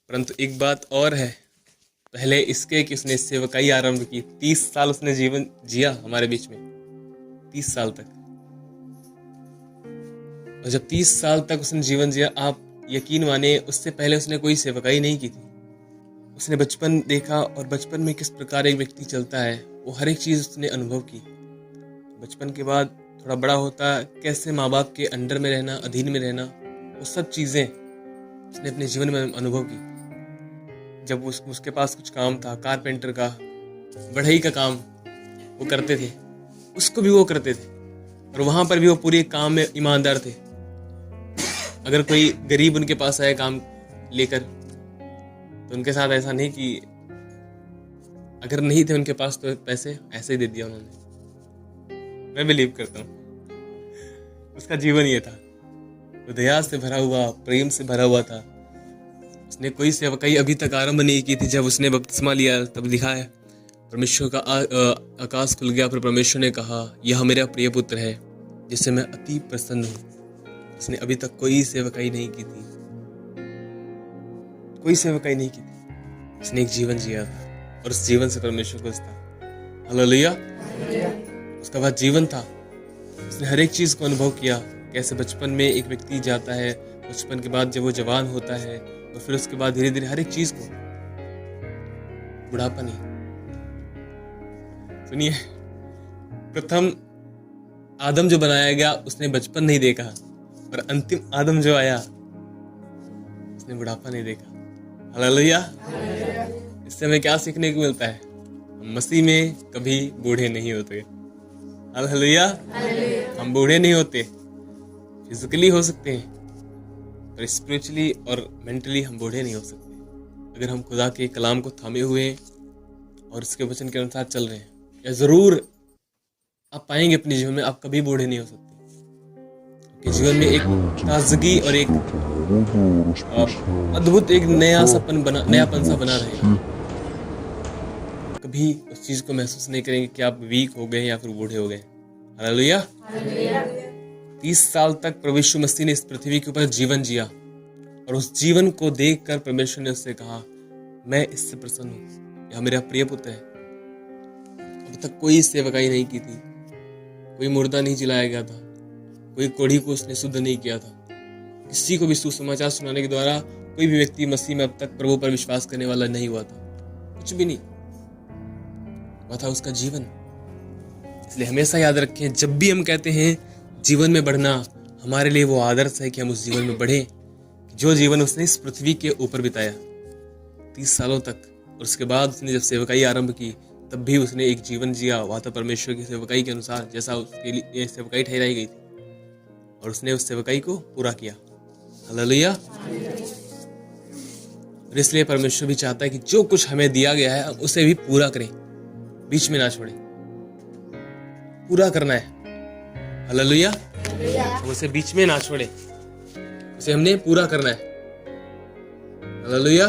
परंतु एक बात और है, पहले इसके कि उसने सेवकाई आरंभ की। 30 साल उसने जीवन जिया हमारे बीच में, 30 साल तक। और जब 30 साल तक उसने जीवन जिया, आप यकीन माने उससे पहले उसने कोई सेवकाई नहीं की थी। उसने बचपन देखा और बचपन में किस प्रकार एक व्यक्ति चलता है, वो हर एक चीज़ उसने अनुभव की। बचपन के बाद थोड़ा बड़ा होता, कैसे माँ बाप के अंडर में रहना, अधीन में रहना, वो सब चीज़ें उसने अपने जीवन में अनुभव की। जब उसके पास कुछ काम था, कारपेंटर का, बढ़ई का काम वो करते थे, उसको भी वो करते थे, और वहाँ पर भी वो पूरे काम में ईमानदार थे। अगर कोई गरीब उनके पास आए काम लेकर, तो उनके साथ ऐसा नहीं कि अगर नहीं थे उनके पास तो पैसे ऐसे ही दे दिया उन्होंने। मैं बिलीव करता हूँ उसका जीवन ये था, वो दया से भरा हुआ, प्रेम से भरा हुआ था। उसने कोई सेवकाई अभी तक आरंभ नहीं की थी। जब उसने बपतिस्मा लिया तब लिखा है, परमेश्वर का आकाश खुल गया, फिर परमेश्वर ने कहा, यह मेरा प्रिय पुत्र है जिससे मैं अति प्रसन्न हूँ। उसने अभी तक कोई सेवकाई नहीं की थी, कोई सेवकाई नहीं की थी। उसने एक जीवन जिया था और उस जीवन से परमेश्वर खुश था। हालेलुया। उसका बाद जीवन था, उसने हर एक चीज को अनुभव किया। कैसे बचपन में एक व्यक्ति जाता है, बचपन के बाद जब वो जवान होता है, और फिर उसके बाद धीरे धीरे हर एक चीज को, बुढ़ापा नहीं। सुनिए, प्रथम आदम जो बनाया गया उसने बचपन नहीं देखा, और अंतिम आदम जो आया उसने बुढ़ापा नहीं देखा। हालेलुया। इससे हमें क्या सीखने को मिलता है? हम मसीह में कभी बूढ़े नहीं होते। हालेलुया। हम बूढ़े नहीं होते। फिजिकली हो सकते हैं, पर स्पिरिचुअली और मेंटली हम बूढ़े नहीं हो सकते। अगर हम खुदा के कलाम को थामे हुए हैं और उसके वचन के अनुसार चल रहे हैं, या जरूर आप पाएंगे अपने जीवन में आप कभी बूढ़े नहीं हो सकते। आपके जीवन में एक ताजगी और एक अद्भुत एक नयापन सा बना रहेगा। कभी उस चीज को महसूस नहीं करेंगे कि आप वीक हो गए या फिर बूढ़े हो गए। हालेलुया। 30 साल तक प्रभु यीशु मसीह ने इस पृथ्वी के ऊपर जीवन जिया, और उस जीवन को देखकर परमेश्वर ने उससे कहा, मैं इससे प्रसन्न हूं, यह मेरा प्रिय पुत्र है। अब तक कोई सेवकाई नहीं की थी, कोई मुर्दा नहीं जिलाया गया था, कोई कोढ़ी को उसने शुद्ध नहीं किया था। किसी को भी सुसमाचार सुनाने के द्वारा कोई भी व्यक्ति मसीह में अब तक प्रभु पर विश्वास करने वाला नहीं हुआ था, कुछ भी नहीं हुआ था उसका जीवन। इसलिए हमेशा याद रखें, जब भी हम कहते हैं जीवन में बढ़ना, हमारे लिए वो आदर्श है कि हम उस जीवन में बढ़ें जो जीवन उसने इस पृथ्वी के ऊपर बिताया 30 सालों तक। और उसके बाद उसने जब सेवकाई आरंभ की, तब भी उसने एक जीवन जिया, वह था परमेश्वर की सेवकाई के अनुसार, जैसा उसके लिए सेवकाई ठहराई गई थी, और उसने उस सेवकाई को पूरा किया। हालेलुया। और इसलिए परमेश्वर भी चाहता है कि जो कुछ हमें दिया गया है हम उसे भी पूरा करें, बीच में ना छोड़ें। पूरा करना है। हालेलुया। हम उसे बीच में ना छोड़ें, उसे हमने पूरा करना है। हालेलुया।